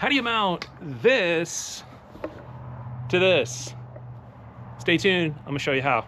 How do you mount this to this? Stay tuned, I'm gonna show you how.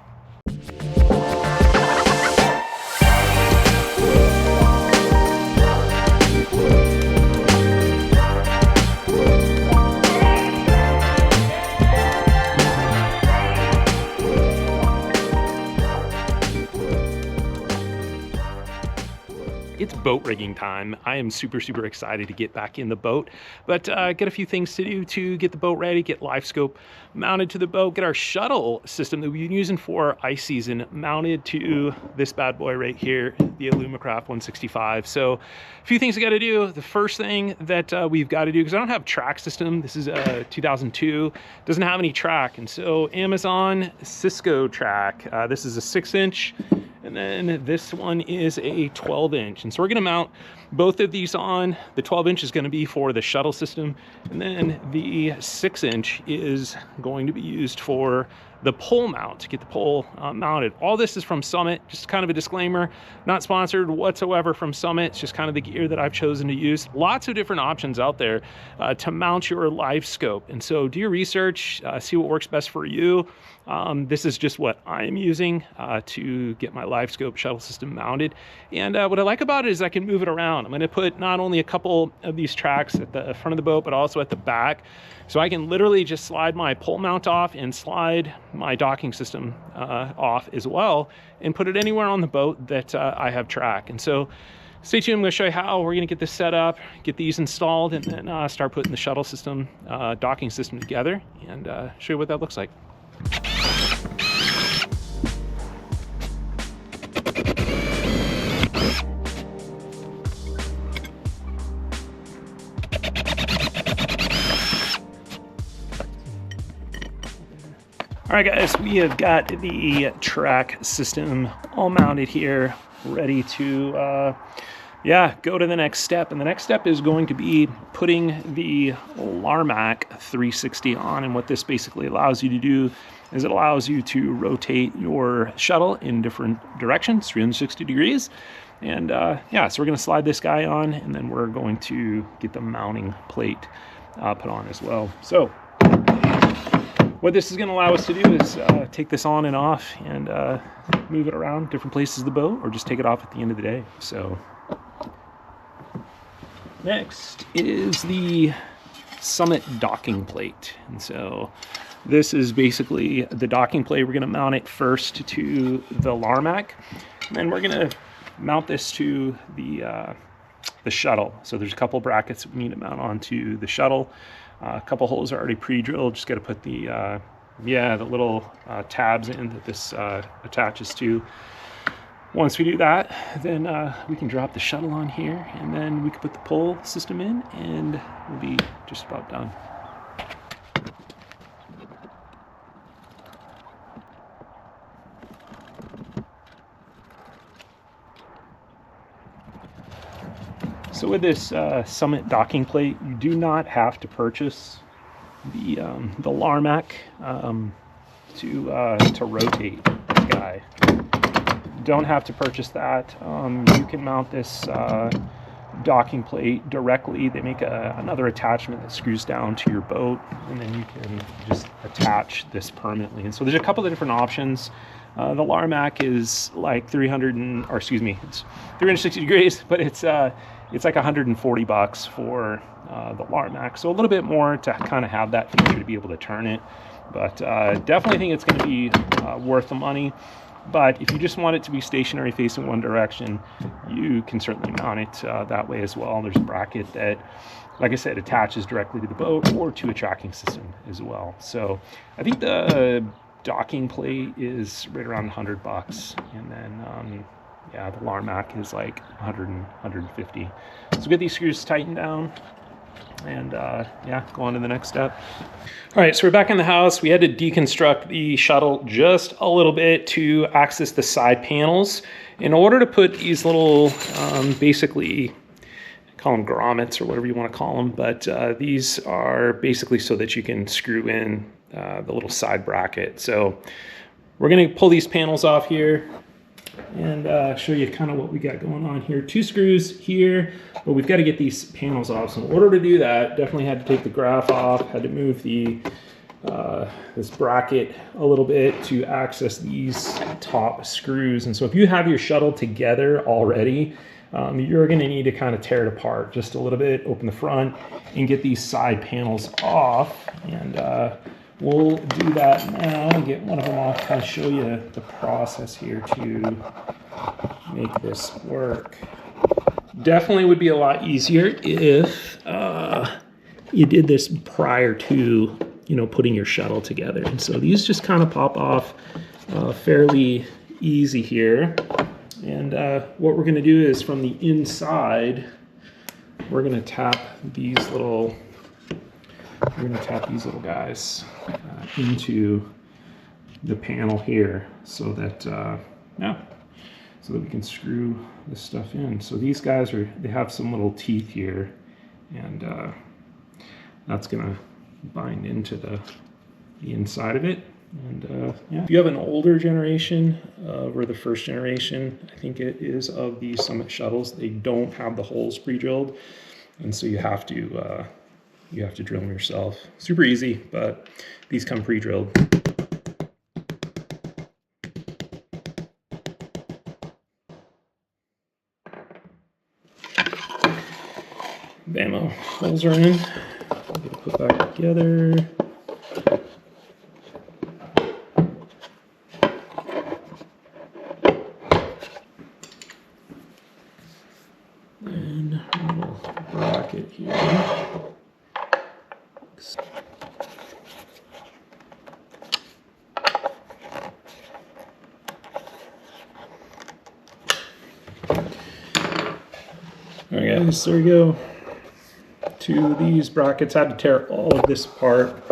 It's boat rigging time. I am super excited to get back in the boat, but get a few things to do to get the boat ready, get Livescope mounted to the boat, get our shuttle system that we've been using for ice season mounted to this bad boy right here, the Alumacraft 165. So a few things I got to do. The first thing that we've got to do, because I don't have track system, this is a 2002, doesn't have any track, and so Amazon Cisco track. This is a 6-inch. And then this one is a 12-inch. And so we're gonna mount both of these on. The 12-inch is gonna be for the shuttle system. And then the 6-inch is going to be used for the pole mount, to get the pole mounted. All this is from Summit, just kind of a disclaimer, not sponsored whatsoever from Summit. It's just kind of the gear that I've chosen to use. Lots of different options out there to mount your Livescope. And so do your research, see what works best for you. This is just what I am using to get my Livescope shuttle system mounted. And what I like about it is I can move it around. I'm gonna put not only a couple of these tracks at the front of the boat, but also at the back. So I can literally just slide my pole mount off and slide my docking system off as well, and put it anywhere on the boat that I have track. And so stay tuned, I'm gonna show you how we're gonna get this set up, get these installed, and then start putting the shuttle system, docking system together, and show you what that looks like. All right, guys, we have got the track system all mounted here, ready to, go to the next step. And the next step is going to be putting the Larmac 360 on. And what this basically allows you to do is it allows you to rotate your shuttle in different directions, 360 degrees. And so we're gonna slide this guy on, and then we're going to get the mounting plate put on as well. So what this is going to allow us to do is take this on and off and move it around different places of the boat, or just take it off at the end of the day. So next is the Summit docking plate. And so this is basically the docking plate. We're going to mount it first to the Larmac, and then we're going to mount this to the shuttle. So there's a couple brackets that we need to mount onto the shuttle. A couple holes are already pre-drilled. Just got to put the little tabs in that this attaches to. Once we do that, then we can drop the shuttle on here, and then we can put the pole system in, and we'll be just about done. So with this Summit docking plate, you do not have to purchase the Larmac to rotate this guy. You don't have to purchase that. You can mount this docking plate directly. They make another attachment that screws down to your boat, and then you can just attach this permanently. And so there's a couple of different options. The Larmac is like it's 360 degrees, but it's like $140 for the Larmac. So a little bit more to kind of have that feature to be able to turn it. But definitely think it's going to be worth the money. But if you just want it to be stationary facing one direction, you can certainly mount it that way as well. There's a bracket that, like I said, attaches directly to the boat or to a tracking system as well. So I think the docking plate is right around $100, and then the Larmac is like 150. So get these screws tightened down, and go on to the next step. All right, so we're back in the house. We had to deconstruct the shuttle just a little bit to access the side panels in order to put these little basically, call them grommets or whatever you want to call them, but these are basically so that you can screw in the little side bracket. So we're going to pull these panels off here. and show you kind of what we got going on here. 2 screws here, but we've got to get these panels off. So in order to do that, definitely had to take the graph off, had to move the this bracket a little bit to access these top screws. And so if you have your shuttle together already, you're going to need to kind of tear it apart just a little bit, open the front, and get these side panels off. And we'll do that now and get one of them off, kind of show you the process here to make this work. Definitely would be a lot easier if you did this prior to, you know, putting your shuttle together. And so these just kind of pop off fairly easy here. And what we're going to do is from the inside, we're going to tap these little guys into the panel here, so that so that we can screw this stuff in. So these guys they have some little teeth here, and that's going to bind into the inside of it. And yeah, if you have an older generation or the first generation, I think it is, of the Summit shuttles, they don't have the holes pre-drilled, and so you have to drill them yourself. Super easy, but these come pre-drilled. Bammo, holes are in. I'll get it put back together. And a little bracket here. Alright guys, there we go. 2 of these brackets. I had to tear all of this apart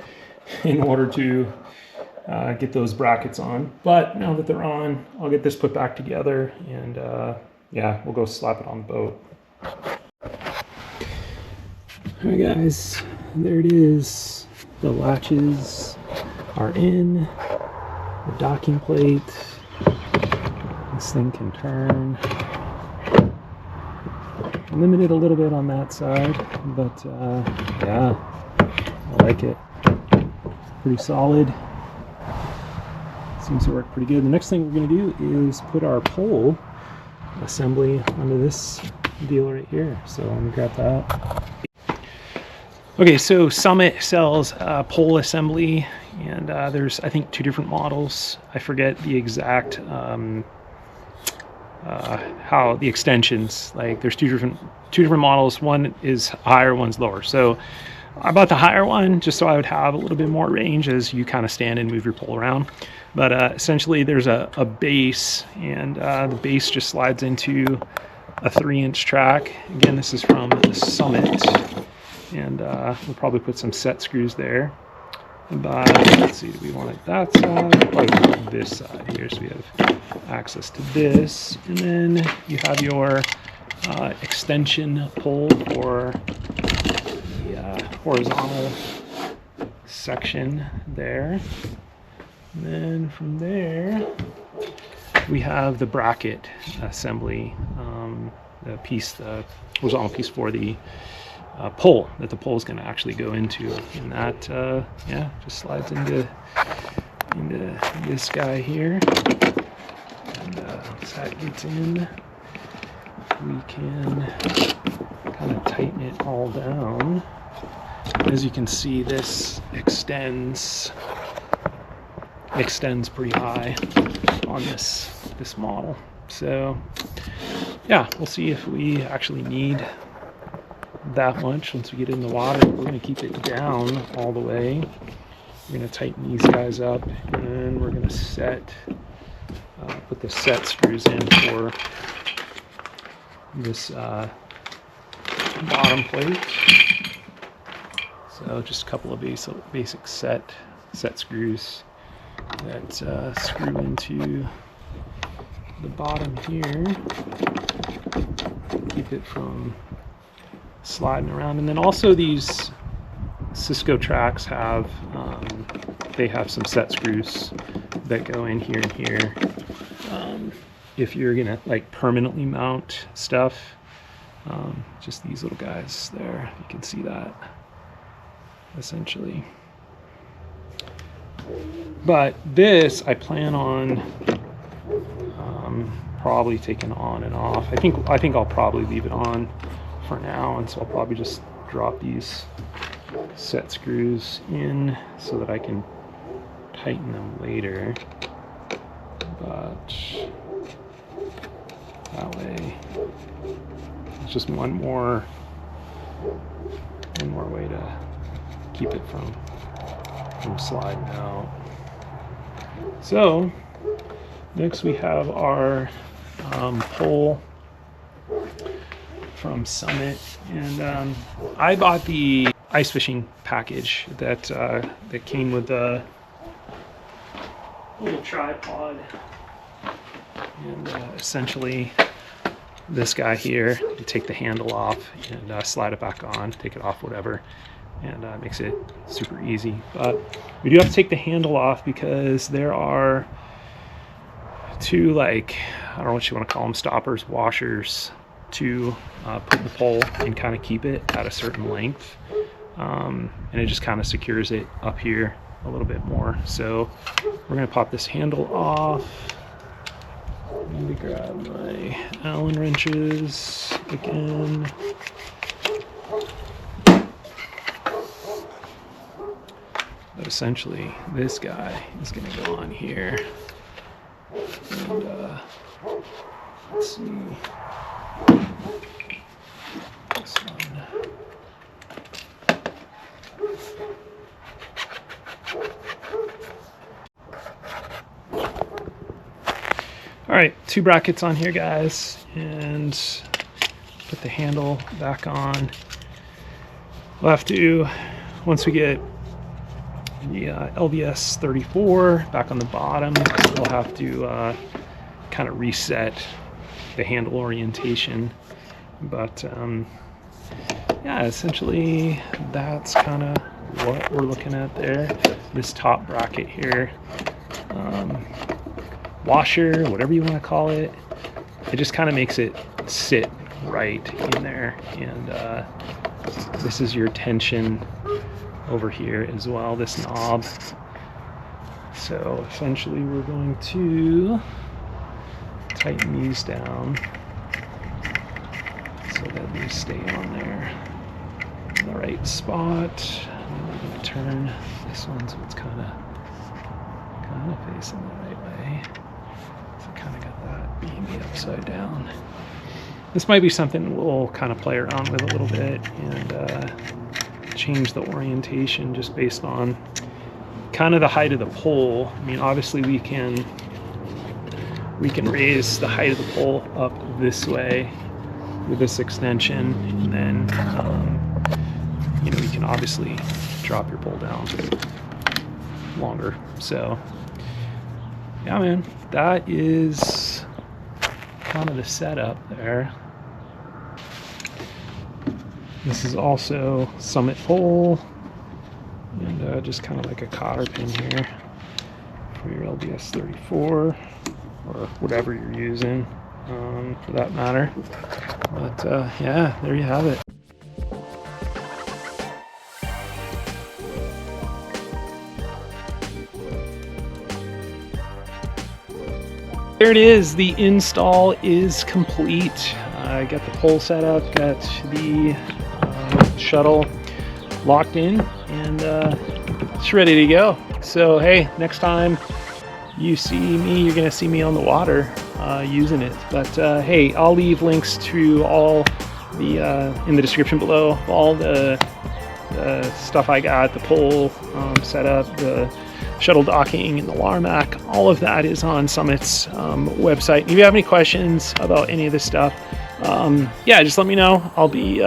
in order to get those brackets on. But now that they're on, I'll get this put back together, and yeah, we'll go slap it on the boat. Alright guys, there it is. The latches are in, the docking plate. This thing can turn. Limited a little bit on that side, but yeah, I like it. Pretty solid. Seems to work pretty good. The next thing we're going to do is put our pole assembly onto this deal right here. So let me grab that. Okay, so Summit sells pole assembly, and there's, I think, 2 different models. I forget the exact how the extensions, like there's two different models. One is higher, one's lower. So I bought the higher one just so I would have a little bit more range as you kind of stand and move your pole around. But essentially there's a base, and the base just slides into a 3-inch track. Again, this is from the Summit, and we'll probably put some set screws there. But let's see, do we want it that side? We'll probably put this side here so we have access to this. And then you have your extension pole for the horizontal section there. And then from there, we have the bracket assembly, the horizontal piece for the pole that the pole is going to actually go into, and that yeah, just slides into this guy here, and as that gets in, we can kind of tighten it all down. As you can see, this extends pretty high on this model. So yeah, we'll see if we actually need that much once we get in the water. We're going to keep it down all the way. We're going to tighten these guys up, and we're going to put the set screws in for this bottom plate. So just a couple of basic set screws that screw into the bottom here. Keep it from sliding around. And then also these Cisco tracks have they have some set screws that go in here and here. if you're gonna like permanently mount stuff. Just these little guys there, you can see that essentially. But this I plan on probably taking on and off. I think I'll probably leave it on for now, and so I'll probably just drop these set screws in so that I can tighten them later. But that way it's just one more way to keep it from sliding out. So next we have our pole from Summit, and I bought the ice fishing package that came with the little tripod, and essentially this guy here, you take the handle off and slide it back on, take it off, whatever, and makes it super easy. But we do have to take the handle off because there are two, like, I don't know what you want to call them, stoppers, washers, to put the pole and kind of keep it at a certain length, and it just kind of secures it up here a little bit more. So we're going to pop this handle off. Let me grab my Allen wrenches again. But essentially this guy is going to go on here, and let's see, this one. All right, 2 brackets on here, guys, and put the handle back on. We'll have to, once we get the LVS 34 back on the bottom, we'll have to kind of reset the handle orientation. But yeah, essentially that's kind of what we're looking at there. This top bracket here, washer, whatever you want to call it, it just kind of makes it sit right in there. And this is your tension over here as well, this knob. So essentially we're going to tighten these down so that they stay on there in the right spot. And we're going to turn this one so it's kind of facing the right way. So kind of got that being upside down. This might be something we'll kind of play around with a little bit and change the orientation just based on kind of the height of the pole. I mean, obviously we can raise the height of the pole up this way with this extension, and then you know, you can obviously drop your pole down longer. So yeah, man, that is kind of the setup there. This is also Summit pole, and just kind of like a cotter pin here for your LBS 34 or whatever you're using, for that matter. But yeah, there you have it. There it is. The install is complete. I got the pole set up, got the shuttle locked in, and it's ready to go. So hey, next time you see me, you're gonna see me on the water using it. But hey, I'll leave links to all the in the description below, all the stuff I got, the pole setup, the shuttle docking, and the Larmac. All of that is on Summit's website. If you have any questions about any of this stuff, yeah, just let me know. I'll be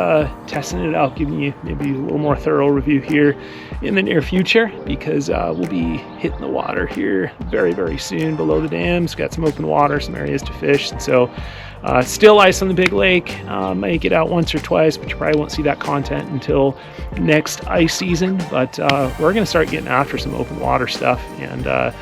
testing it out, giving you maybe a little more thorough review here in the near future, because we'll be hitting the water here very, very soon below the dams. Got some open water, some areas to fish, and so still ice on the big lake. Might get out once or twice, but you probably won't see that content until next ice season. But we're going to start getting after some open water stuff and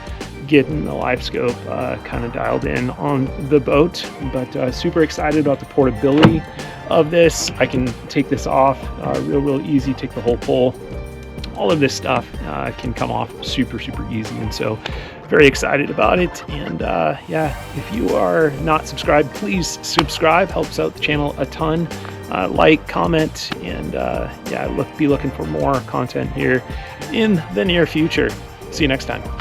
getting the Livescope kind of dialed in on the boat. But super excited about the portability of this. I can take this off real easy, take the whole pole. All of this stuff can come off super easy, and so very excited about it. And yeah, if you are not subscribed, please subscribe. Helps out the channel a ton. Like, comment, and yeah, be looking for more content here in the near future. See you next time.